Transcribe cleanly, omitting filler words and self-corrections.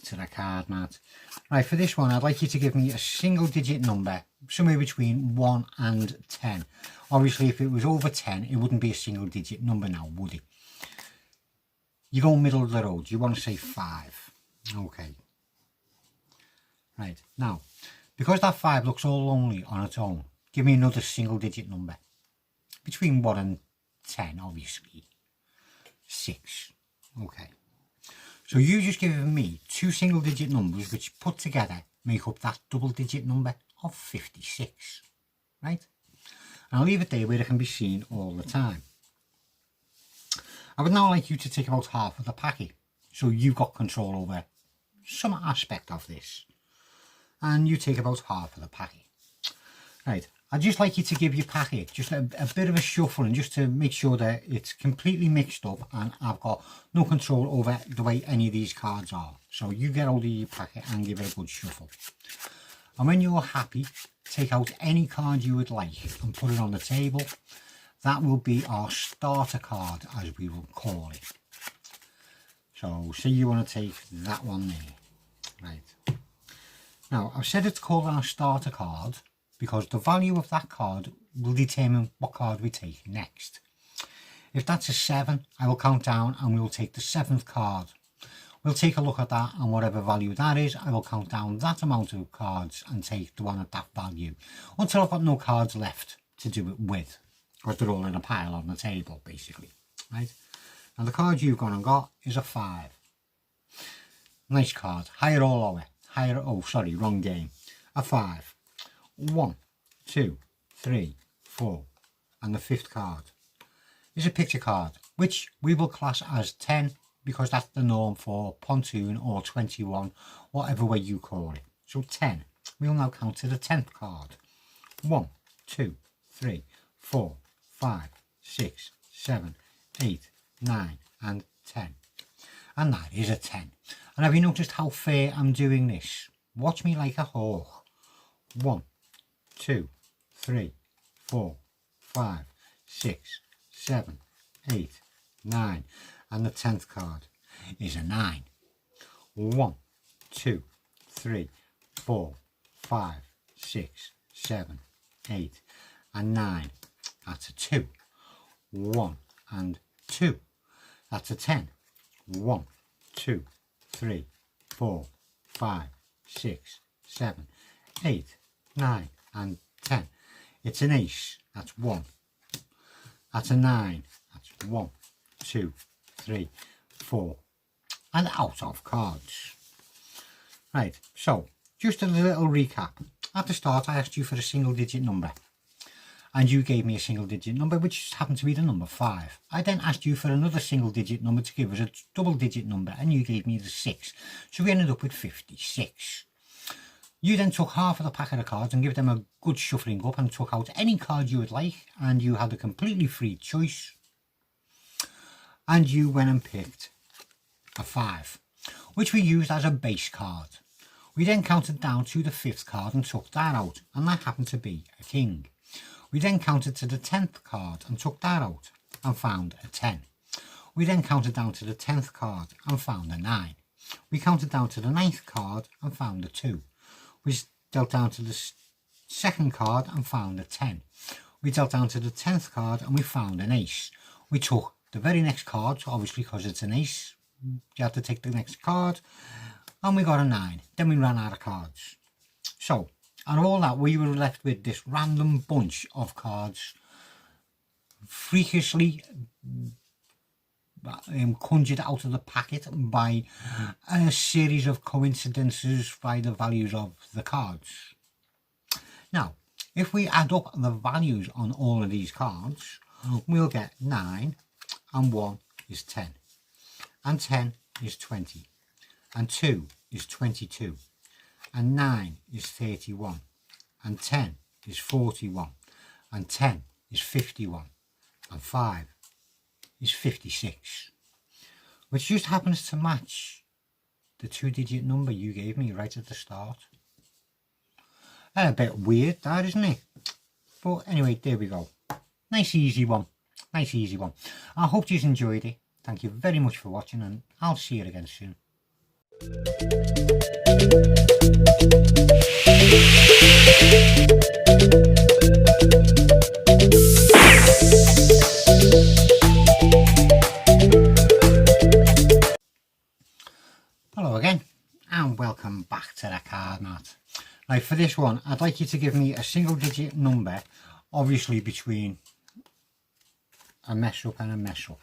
to the card mat. Right, for this one, I'd like you to give me a single digit number, somewhere between 1 and 10. Obviously, if it was over 10, it wouldn't be a single digit number now, would it? You go middle of the road, you want to say 5. Okay. Right, now, because that 5 looks all lonely on its own, give me another single digit number. Between 1 and 10, obviously. 6. Okay. So you just given me 2 single digit numbers which put together make up that double digit number of 56. Right? And I'll leave it there where it can be seen all the time. I would now like you to take about half of the packet, so you've got control over some aspect of this. And you take about half of the packet. Right, I'd just like you to give your packet just a bit of a shuffle, and just to make sure that it's completely mixed up and I've got no control over the way any of these cards are. So you get hold of your packet and give it a good shuffle. And when you're happy, take out any card you would like and put it on the table. That will be our starter card, as we will call it. So say you want to take that one there. Right. Now, I've said it's called our starter card because the value of that card will determine what card we take next. If that's a 7, I will count down and we will take the 7th card. We'll take a look at that, and whatever value that is, I will count down that amount of cards and take the one at that value until I've got no cards left to do it with, because they're all in a pile on the table, basically. Right? Now the card you've gone and got is a 5. Nice card. Higher or lower? Higher. Oh, sorry, wrong game. A 5. 1, 2, 3, 4, and the 5th card is a picture card, which we will class as 10 because that's the norm for pontoon or 21, whatever way you call it. So 10. We'll now count to the 10th card. 1, 2, 3, 4, 5, 6, 7, 8, 9, and 10. And that is a 10. And have you noticed how fair I'm doing this? Watch me like a hawk. 1, 2, 3, 4, 5, 6, 7, 8, 9, and the 10th card is a 9. 1, 2, 3, 4, 5, 6, 7, 8, and 9. That's a 2. 1 and 2. That's a 10. 1, 2, 3, 4, 5, 6, 7, 8, 9, and 10. It's an ace. That's 1. That's a 9. That's 1, 2, 3, 4, and out of cards. Right, so just a little recap. At the start I asked you for a single digit number, and you gave me a single digit number which happened to be the number 5. I then asked you for another single digit number to give us a double digit number, and you gave me the 6. So we ended up with 56. You then took half of the packet of cards and gave them a good shuffling up and took out any card you would like, and you had a completely free choice. And you went and picked a 5, which we used as a base card. We then counted down to the 5th card and took that out, and that happened to be a king. We then counted to the 10th card and took that out and found a 10. We then counted down to the 10th card and found a 9. We counted down to the 9th card and found a 2. We dealt down to the 2nd card and found a 10. We dealt down to the 10th card and we found an ace. We took the very next card, obviously because it's an ace, you have to take the next card, and we got a 9. Then we ran out of cards. So, out of all that, we were left with this random bunch of cards, freakishly conjured out of the packet by a series of coincidences by the values of the cards. Now, if we add up the values on all of these cards, we'll get 9, and 1 is 10, and 10 is 20, and 2 is 22, and 9 is 31, and 10 is 41, and 10 is 51, and 5 is 56, which just happens to match the 2-digit number you gave me right at the start. A bit weird that, isn't it? But anyway, there we go. Nice easy one. Nice easy one. I hope you enjoyed it. Thank you very much for watching, and I'll see you again soon. Hello again and welcome back to the card mat. Now for this one I'd like you to give me a single digit number, obviously between a mess up and a mess up.